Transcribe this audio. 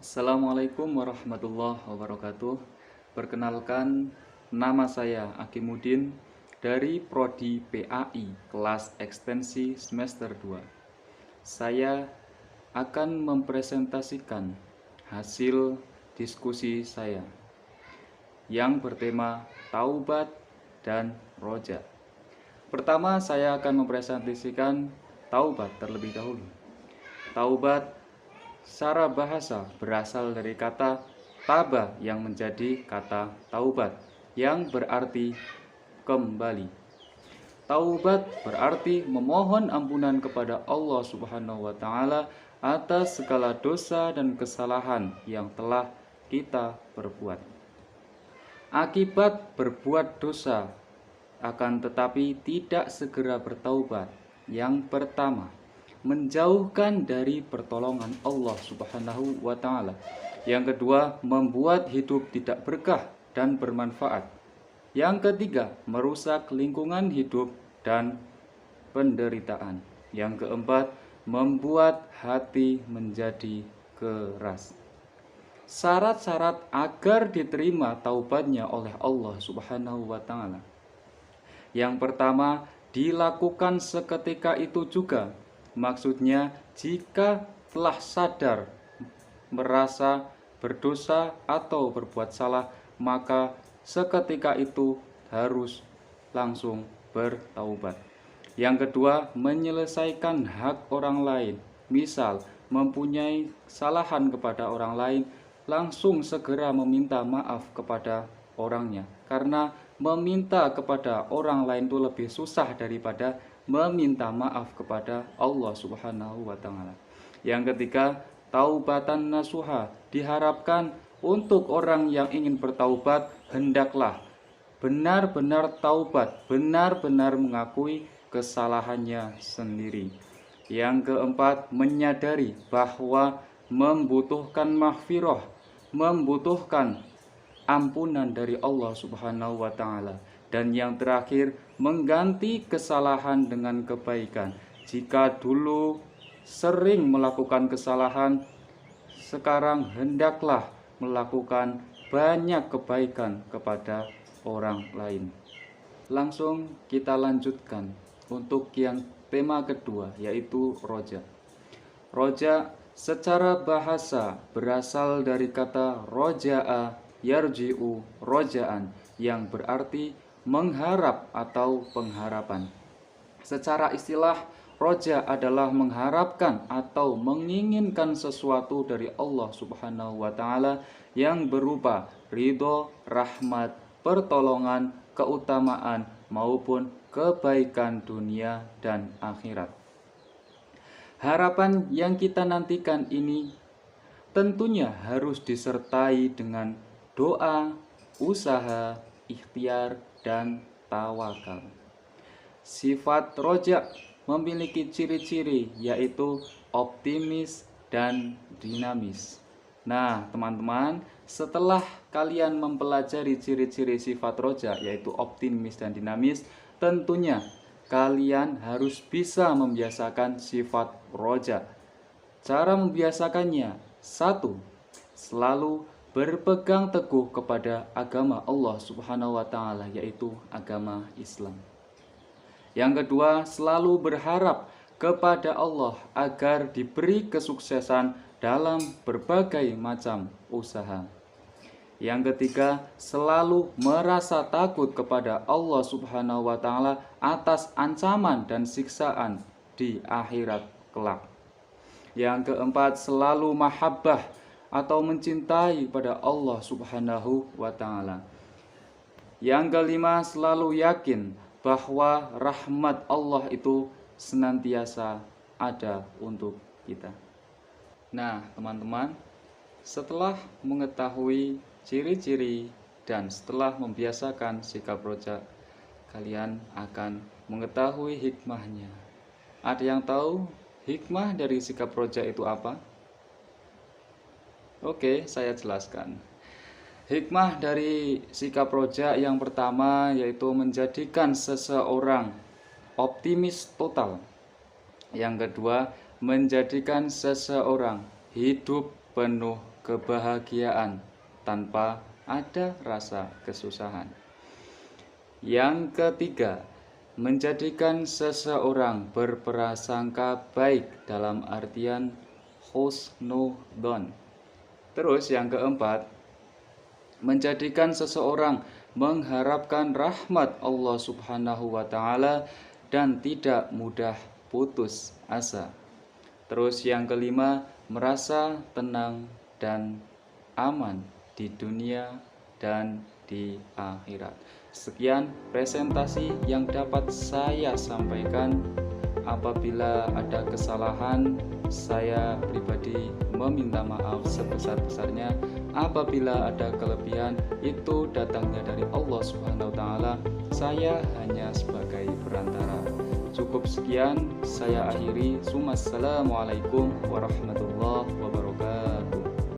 Assalamualaikum warahmatullahi wabarakatuh. Perkenalkan, nama saya Akimudin dari Prodi PAI kelas ekstensi semester 2. Saya akan mempresentasikan hasil diskusi saya yang bertema taubat dan roja. Pertama, saya akan mempresentasikan taubat terlebih dahulu. Taubat secara bahasa berasal dari kata taba yang menjadi kata taubat yang berarti kembali. Taubat berarti memohon ampunan kepada Allah Subhanahu wa taala atas segala dosa dan kesalahan yang telah kita perbuat. Akibat berbuat dosa akan tetapi tidak segera bertaubat. Yang pertama, menjauhkan dari pertolongan Allah Subhanahu wa taala. Yang kedua, membuat hidup tidak berkah dan bermanfaat. Yang ketiga, merusak lingkungan hidup dan penderitaan. Yang keempat, membuat hati menjadi keras. Syarat-syarat agar diterima taubatnya oleh Allah Subhanahu wa taala. Yang pertama, dilakukan seketika itu juga. Maksudnya, jika telah sadar merasa berdosa atau berbuat salah, maka seketika itu harus langsung bertaubat. Yang kedua, menyelesaikan hak orang lain. Misal, mempunyai kesalahan kepada orang lain, langsung segera meminta maaf kepada orangnya. Karena meminta kepada orang lain itu lebih susah daripada meminta maaf kepada Allah Subhanahu wa taala. Yang ketiga, taubatan nasuha. Diharapkan untuk orang yang ingin bertaubat hendaklah benar-benar taubat, benar-benar mengakui kesalahannya sendiri. Yang keempat, menyadari bahwa membutuhkan mahfirah, membutuhkan ampunan dari Allah Subhanahu wa taala. Dan yang terakhir, mengganti kesalahan dengan kebaikan. Jika dulu sering melakukan kesalahan, sekarang hendaklah melakukan banyak kebaikan kepada orang lain. Langsung kita lanjutkan untuk yang tema kedua, yaitu roja. Roja secara bahasa berasal dari kata roja'a yarji'u roja'an yang berarti mengharap atau pengharapan. Secara istilah, roja adalah mengharapkan atau menginginkan sesuatu dari Allah Subhanahu wa taala yang berupa ridho, rahmat, pertolongan, keutamaan maupun kebaikan dunia dan akhirat. Harapan yang kita nantikan ini tentunya harus disertai dengan doa, usaha, ikhtiar, dan tawakal. Sifat roja memiliki ciri-ciri yaitu optimis dan dinamis. Nah, teman-teman, setelah kalian mempelajari ciri-ciri sifat roja yaitu optimis dan dinamis, tentunya kalian harus bisa membiasakan sifat roja. Cara membiasakannya, 1. Selalu berpegang teguh kepada agama Allah Subhanahu wa taala yaitu agama Islam. Yang kedua, selalu berharap kepada Allah agar diberi kesuksesan dalam berbagai macam usaha. Yang ketiga, selalu merasa takut kepada Allah Subhanahu wa taala atas ancaman dan siksaan di akhirat kelak. Yang keempat, selalu mahabbah atau mencintai pada Allah Subhanahu wa taala. Yang kelima, selalu yakin bahwa rahmat Allah itu senantiasa ada untuk kita. Nah, teman-teman, setelah mengetahui ciri-ciri dan setelah membiasakan sikap roja, kalian akan mengetahui hikmahnya. Ada yang tahu hikmah dari sikap roja itu apa? Oke, saya jelaskan. Hikmah dari sikap roja yang pertama yaitu menjadikan seseorang optimis total. Yang kedua, menjadikan seseorang hidup penuh kebahagiaan tanpa ada rasa kesusahan. Yang ketiga, menjadikan seseorang berprasangka baik dalam artian husnudzon. Terus yang keempat, menjadikan seseorang mengharapkan rahmat Allah Subhanahu wa taala dan tidak mudah putus asa. Terus yang kelima, merasa tenang dan aman di dunia dan di akhirat. Sekian presentasi yang dapat saya sampaikan. Apabila ada kesalahan, saya pribadi meminta maaf sebesar-besarnya. Apabila ada kelebihan, itu datangnya dari Allah Subhanahu wa taala. Saya hanya sebagai perantara. Cukup sekian, saya akhiri. Assalamualaikum warahmatullahi wabarakatuh.